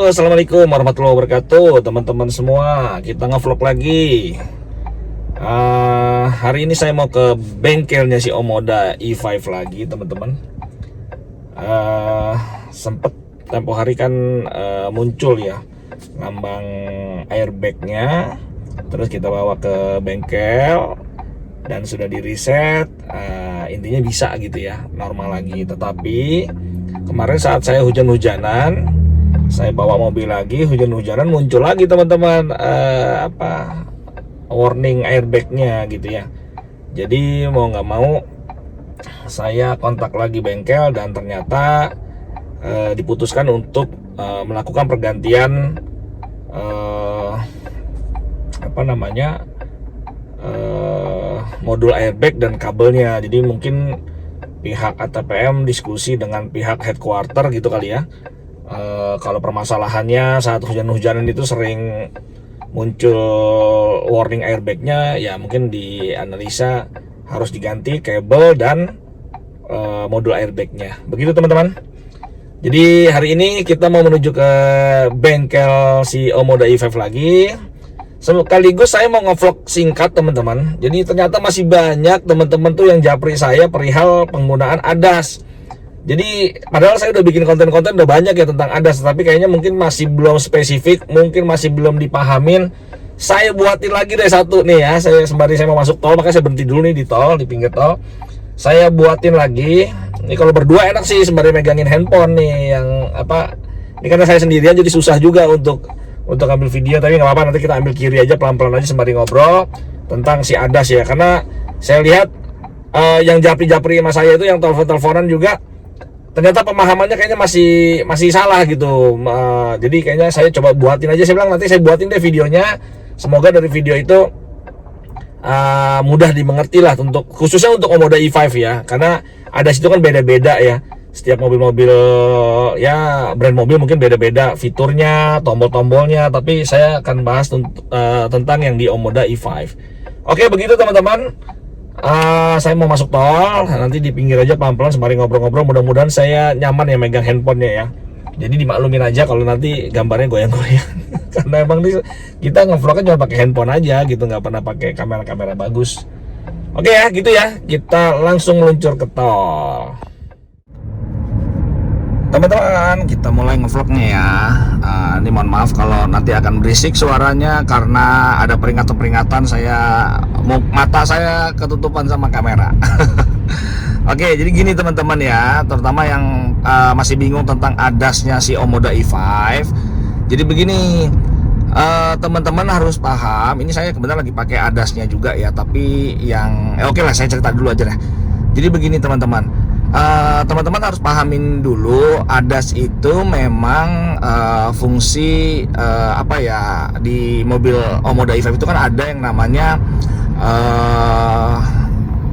Assalamualaikum warahmatullahi wabarakatuh, teman-teman semua. Kita ngevlog lagi. Hari ini saya mau ke bengkelnya si Omoda E5 lagi, teman-teman. Sempet tempo hari kan muncul ya lambang airbagnya. Terus kita bawa ke bengkel dan sudah di reset. Intinya bisa gitu ya, normal lagi. Tetapi kemarin saat saya hujan-hujanan, saya bawa mobil lagi, hujan-hujanan muncul lagi teman-teman warning airbagnya gitu ya. Jadi mau nggak mau saya kontak lagi bengkel dan ternyata diputuskan untuk melakukan pergantian modul airbag dan kabelnya. Jadi mungkin pihak ATPM diskusi dengan pihak headquarter gitu kali ya. Kalau permasalahannya saat hujan-hujanan itu sering muncul warning airbagnya, ya mungkin dianalisa harus diganti kabel dan modul airbagnya. Begitu teman-teman. Jadi hari ini kita mau menuju ke bengkel si Omoda E5 lagi. Sekaligus saya mau ngevlog singkat teman-teman. Jadi ternyata masih banyak teman-teman tuh yang japri saya perihal penggunaan ADAS. Jadi padahal saya udah bikin konten-konten udah banyak ya tentang ADAS, tapi kayaknya mungkin masih belum spesifik, mungkin masih belum dipahamin. Saya buatin lagi deh satu nih ya. Sembari saya mau masuk tol, makanya saya berhenti dulu nih di tol, di pinggir tol. Saya buatin lagi. Ini kalau berdua enak sih sembari megangin handphone nih yang ini karena saya sendirian jadi susah juga untuk ambil video, tapi nggak apa-apa, nanti kita ambil kiri aja pelan-pelan aja sembari ngobrol tentang si ADAS ya. Karena saya lihat yang japri-japri sama saya itu yang telepon-teleponan juga ternyata pemahamannya kayaknya masih salah gitu. Jadi kayaknya saya coba buatin aja. Saya bilang nanti saya buatin deh videonya. Semoga dari video itu mudah dimengerti lah, khususnya untuk Omoda E5 ya. Karena ADAS itu kan beda-beda ya. Setiap mobil-mobil ya, brand mobil mungkin beda-beda fiturnya, tombol-tombolnya. Tapi saya akan bahas tentang yang di Omoda E5. Oke, begitu teman-teman. Saya mau masuk tol, nanti di pinggir aja pelan-pelan sembari ngobrol-ngobrol. Mudah-mudahan saya nyaman ya megang handphonenya ya. Jadi dimaklumin aja kalau nanti gambarnya goyang-goyang. Karena emang kita ngevlognya cuma pakai handphone aja gitu, nggak pernah pakai kamera-kamera bagus. Oke ya, gitu ya. Kita langsung meluncur ke tol. Teman-teman, kita mulai ngevlognya ya. Ini mohon maaf kalau nanti akan berisik suaranya karena ada peringatan-peringatan mata saya ketutupan sama kamera. Oke, jadi gini teman-teman ya, terutama yang masih bingung tentang ADAS-nya si Omoda E5. Jadi begini, teman-teman harus paham. Ini saya kebetulan lagi pakai ADAS-nya juga ya, tapi yang oke lah, saya cerita dulu aja deh. Jadi begini teman-teman, teman-teman harus pahamin dulu ADAS itu memang fungsi di mobil Omoda E5 itu kan ada yang namanya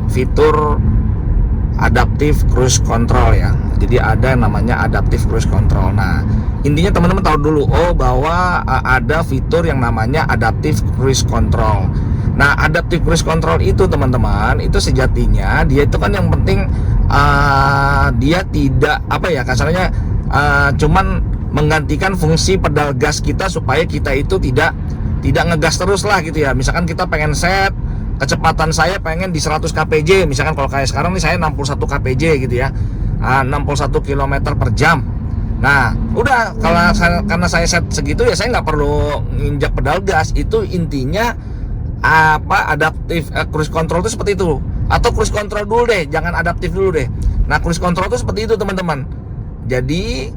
fitur adaptive cruise control ya. Jadi ada yang namanya adaptive cruise control. Nah, intinya teman-teman tahu dulu bahwa ada fitur yang namanya adaptive cruise control. Nah, adaptive cruise control itu teman-teman, itu sejatinya dia itu kan yang penting dia tidak kasarnya cuman menggantikan fungsi pedal gas kita supaya kita itu tidak ngegas terus lah gitu ya. Misalkan kita pengen set kecepatan saya pengen di 100 kpj, misalkan kalau kayak sekarang nih saya 61 kpj gitu ya, 61 km per jam. Nah udah, karena saya set segitu ya saya nggak perlu nginjak pedal gas. Itu intinya adaptive cruise control itu seperti itu. Atau cruise control dulu deh, jangan adaptif dulu deh. Nah cruise control itu seperti itu teman-teman. Jadi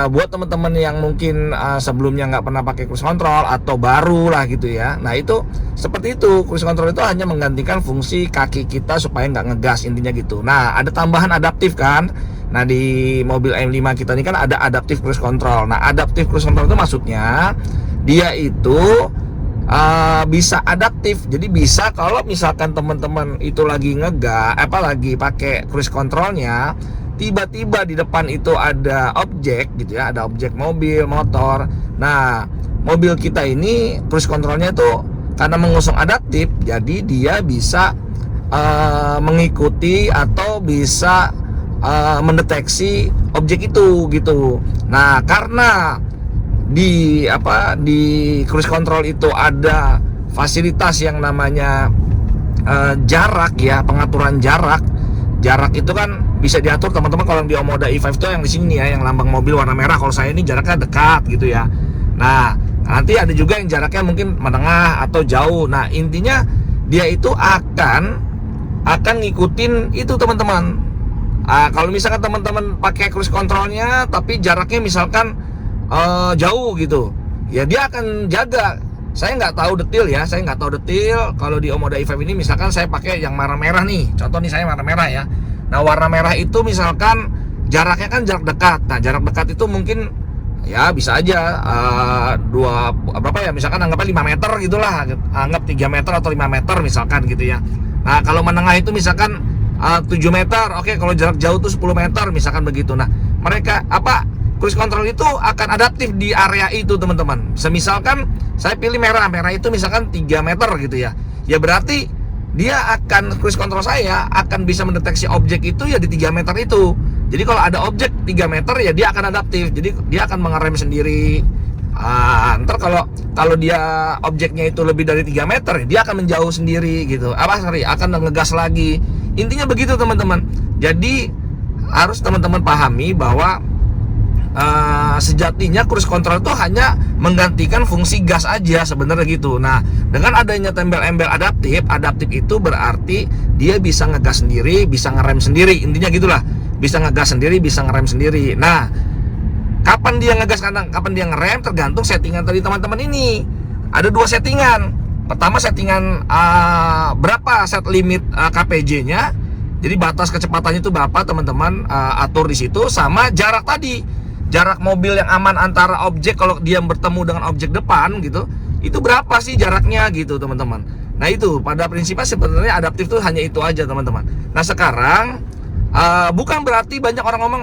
buat teman-teman yang mungkin sebelumnya nggak pernah pakai cruise control atau baru lah gitu ya, nah itu seperti itu. Cruise control itu hanya menggantikan fungsi kaki kita supaya nggak ngegas, intinya gitu. Nah ada tambahan adaptif kan. Nah di mobil M5 kita ini kan ada adaptive cruise control. Nah adaptive cruise control itu maksudnya dia itu bisa adaptif. Jadi bisa kalau misalkan teman-teman itu lagi lagi pakai cruise controlnya, tiba-tiba di depan itu ada objek gitu ya, ada objek mobil, motor. Nah, mobil kita ini cruise controlnya itu karena mengusung adaptif, jadi dia bisa mengikuti atau bisa mendeteksi objek itu gitu. Nah, karena di cruise control itu ada fasilitas yang namanya jarak ya, pengaturan jarak. Jarak itu kan bisa diatur teman-teman. Kalau di Omoda e5 itu yang di sini ya, yang lambang mobil warna merah. Kalau saya ini jaraknya dekat gitu ya. Nah, nanti ada juga yang jaraknya mungkin menengah atau jauh. Nah, intinya dia itu akan ngikutin itu teman-teman. Kalau misalkan teman-teman pakai cruise controlnya tapi jaraknya misalkan jauh gitu, ya dia akan jaga. Saya nggak tahu detail ya, kalau di Omoda e5 ini misalkan saya pakai yang warna merah nih. Contoh nih, saya warna merah ya. Nah, warna merah itu misalkan jaraknya kan jarak dekat. Nah, jarak dekat itu mungkin ya bisa aja berapa ya, misalkan anggapnya 5 meter gitulah. Anggap 3 meter atau 5 meter misalkan gitu ya. Nah, kalau menengah itu misalkan 7 meter. Oke, kalau jarak jauh tuh 10 meter misalkan begitu. Nah, mereka cruise control itu akan adaptif di area itu teman-teman. Semisalkan saya pilih merah itu misalkan 3 meter gitu ya. Ya berarti dia akan, cruise control saya akan bisa mendeteksi objek itu ya di 3 meter itu. Jadi kalau ada objek 3 meter ya dia akan adaptif. Jadi dia akan mengerem sendiri. Ntar kalau dia objeknya itu lebih dari 3 meter, dia akan menjauh sendiri gitu. Akan ngegas lagi. Intinya begitu teman-teman. Jadi harus teman-teman pahami bahwa sejatinya cruise control itu hanya menggantikan fungsi gas aja sebenarnya gitu. Nah, dengan adanya embel-embel adaptif itu berarti dia bisa ngegas sendiri, bisa ngerem sendiri. Intinya gitulah, bisa ngegas sendiri, bisa ngerem sendiri. Nah, kapan dia ngegas, kapan dia ngerem tergantung settingan tadi teman-teman ini. Ada 2 settingan. Pertama, settingan berapa set limit KPJ-nya. Jadi batas kecepatannya itu berapa teman-teman atur di situ, sama jarak tadi. Jarak mobil yang aman antara objek kalau dia bertemu dengan objek depan gitu, itu berapa sih jaraknya gitu teman-teman. Nah, itu pada prinsipnya sebenarnya adaptif tuh hanya itu aja teman-teman. Nah, sekarang bukan berarti banyak orang ngomong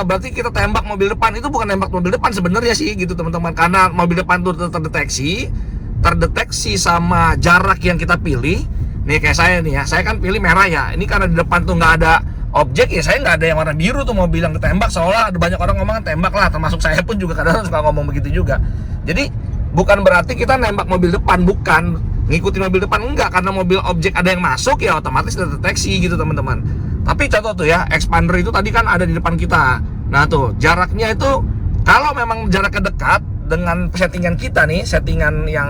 berarti kita tembak mobil depan. Itu bukan tembak mobil depan sebenarnya sih gitu teman-teman, karena mobil depan tuh terdeteksi sama jarak yang kita pilih. Nih kayak saya nih ya, saya kan pilih merah ya. Ini karena di depan tuh nggak ada objek ya, saya nggak ada yang warna biru tuh mobil yang ketembak. Seolah ada banyak orang ngomong tembak lah, termasuk saya pun juga kadang suka ngomong begitu juga. Jadi bukan berarti kita nembak mobil depan, bukan ngikutin mobil depan, enggak. Karena mobil objek ada yang masuk ya otomatis terdeteksi gitu teman-teman. Tapi contoh tuh ya, expander itu tadi kan ada di depan kita. Nah tuh jaraknya itu, kalau memang jaraknya dekat dengan settingan kita nih, settingan yang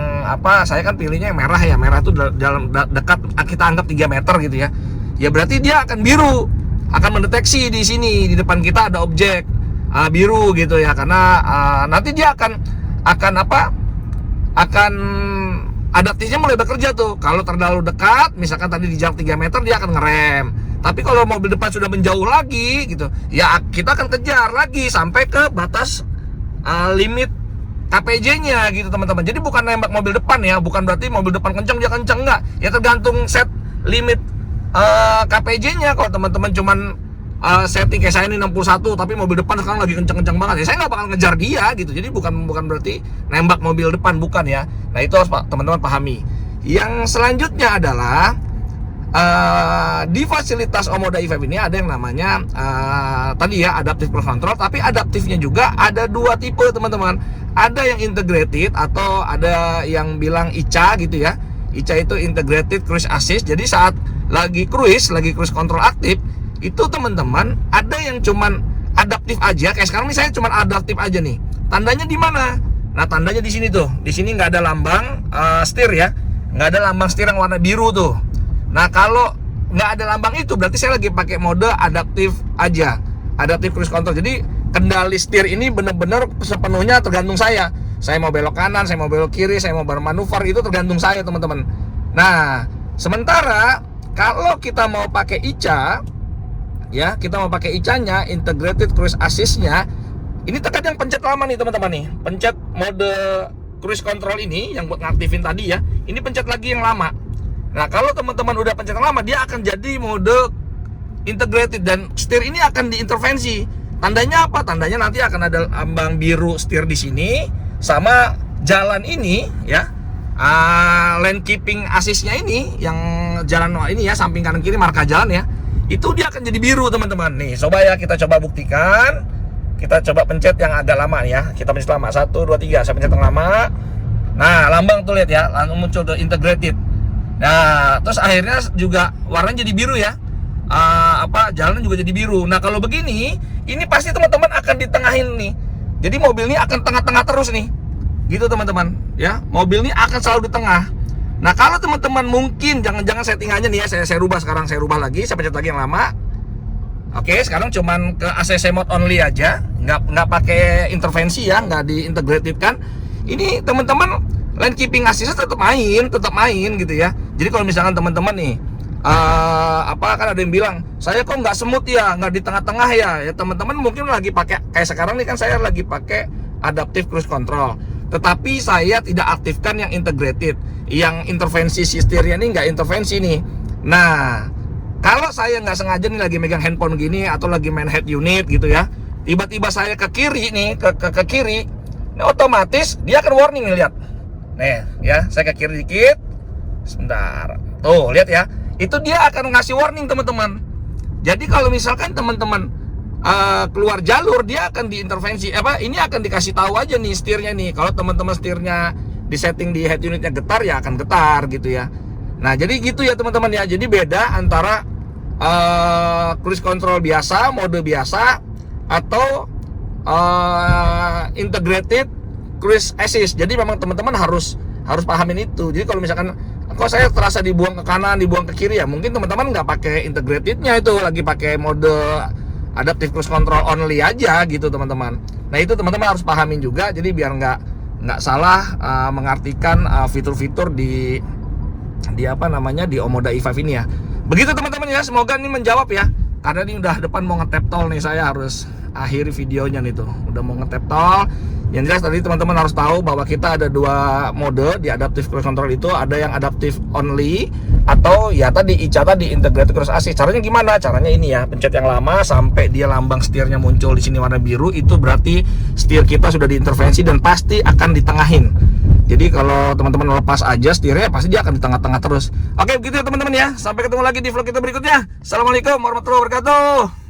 saya kan pilihnya yang merah ya. Merah itu dalam dekat, kita anggap 3 meter gitu ya. Ya berarti dia akan biru, akan mendeteksi di sini di depan kita ada objek biru gitu ya, karena nanti dia akan adaptifnya mulai bekerja tuh. Kalau terlalu dekat, misalkan tadi di jarak 3 meter, dia akan ngerem. Tapi kalau mobil depan sudah menjauh lagi gitu, ya kita akan kejar lagi sampai ke batas limit KPJ-nya gitu teman-teman. Jadi bukan nembak mobil depan ya, bukan berarti mobil depan kenceng dia kenceng, enggak. Ya tergantung set limit KPJ-nya. Kalau teman-teman cuman setting kayak saya ini 61 tapi mobil depan sekarang lagi kenceng-kenceng banget ya, saya nggak bakal ngejar dia gitu. Jadi bukan berarti nembak mobil depan, bukan ya. Nah, itu harus teman-teman pahami. Yang selanjutnya adalah di fasilitas Omoda e5 ini ada yang namanya tadi ya adaptive cruise control. Tapi adaptifnya juga ada 2 tipe teman-teman. Ada yang integrated atau ada yang bilang ICA gitu ya. ICA itu integrated cruise assist. Jadi saat lagi cruise control aktif itu teman-teman ada yang cuman adaptif aja. Kayak sekarang nih saya cuman adaptif aja nih. Tandanya di mana? Nah, tandanya di sini tuh. Di sini nggak ada lambang setir ya. Nggak ada lambang setir yang warna biru tuh. Nah, kalau nggak ada lambang itu berarti saya lagi pakai mode adaptif aja, adaptive cruise control. Jadi kendali setir ini benar-benar sepenuhnya tergantung saya. Saya mau belok kanan, saya mau belok kiri, saya mau bermanuver, itu tergantung saya teman-teman. Nah, sementara kalau kita mau pakai ICA ya, kita mau pakai ICA-nya, integrated cruise assist-nya, ini terkadang pencet lama nih teman-teman nih. Pencet mode cruise control ini yang buat ngaktifin tadi ya, ini pencet lagi yang lama. Nah, kalau teman-teman udah pencet lama, dia akan jadi mode integrated dan setir ini akan diintervensi. Tandanya apa? Tandanya nanti akan ada lambang biru setir di sini sama jalan ini ya. Lane keeping assist-nya ini yang jalan ini ya, samping kanan kiri marka jalan ya. Itu dia akan jadi biru teman-teman. Nih, coba ya kita coba buktikan. Kita coba pencet yang agak lama nih ya. Kita pencet lama. 1, 2, 3. Saya pencet yang lama. Nah, lambang tuh lihat ya, langsung muncul tuh integrated. Nah, terus akhirnya juga warnanya jadi biru ya. Jalan juga jadi biru. Nah, kalau begini, ini pasti teman-teman akan ditengahin nih. Jadi mobil ini akan tengah-tengah terus nih. Gitu teman-teman, ya. Mobil ini akan selalu di tengah. Nah, kalau teman-teman mungkin jangan-jangan settingannya nih ya, saya rubah sekarang, saya rubah lagi, saya pencet lagi yang lama. Oke, sekarang cuman ke ACC mode only aja, nggak pakai intervensi ya, nggak diintegrated kan. Ini teman-teman lane keeping assist tetap main gitu ya. Jadi kalau misalkan teman-teman nih kan ada yang bilang saya kok nggak smooth ya, nggak di tengah-tengah ya. Ya teman-teman mungkin lagi pakai kayak sekarang nih kan saya lagi pakai adaptive cruise control. Tetapi saya tidak aktifkan yang integrated, yang intervensi si setirnya ini nggak intervensi nih. Nah, kalau saya nggak sengaja nih lagi megang handphone gini atau lagi main head unit gitu ya, tiba-tiba saya ke kiri nih, ke kiri, nah, otomatis dia akan warning nih, lihat. Nih ya, saya ke kiri dikit, sebentar. Tuh lihat ya, itu dia akan ngasih warning teman-teman. Jadi kalau misalkan teman-teman keluar jalur, dia akan diintervensi. Ini akan dikasih tahu aja nih setirnya nih. Kalau teman-teman setirnya disetting di head unitnya getar, ya akan getar gitu ya. Nah, jadi gitu ya teman-teman ya. Jadi beda antara cruise control biasa, mode biasa, atau integrated cruise assist. Jadi memang teman-teman harus pahamin itu. Jadi kalau misalkan kok saya terasa dibuang ke kanan, dibuang ke kiri, ya mungkin teman-teman nggak pakai integratednya, itu lagi pakai mode adaptive cruise control only aja gitu teman-teman. Nah, itu teman-teman harus pahamin juga. Jadi biar nggak salah mengartikan fitur-fitur di Omoda e5 ini ya. Begitu teman-teman ya, semoga ini menjawab ya. Karena ini udah depan mau nge-tap tol nih, saya harus akhiri videonya nih tuh. Udah mau nge-tap tol. Yang jelas tadi teman-teman harus tahu bahwa kita ada dua mode di adaptive cruise control itu. Ada yang adaptive only, atau ya tadi ICA tadi integrated cruise assist. Caranya gimana? Caranya ini ya, pencet yang lama sampai dia lambang setirnya muncul di sini warna biru, itu berarti setir kita sudah diintervensi dan pasti akan ditengahin. Jadi kalau teman-teman lepas aja setirnya, pasti dia akan di tengah-tengah terus. Oke, begitu ya teman-teman ya. Sampai ketemu lagi di vlog kita berikutnya. Assalamualaikum warahmatullahi wabarakatuh.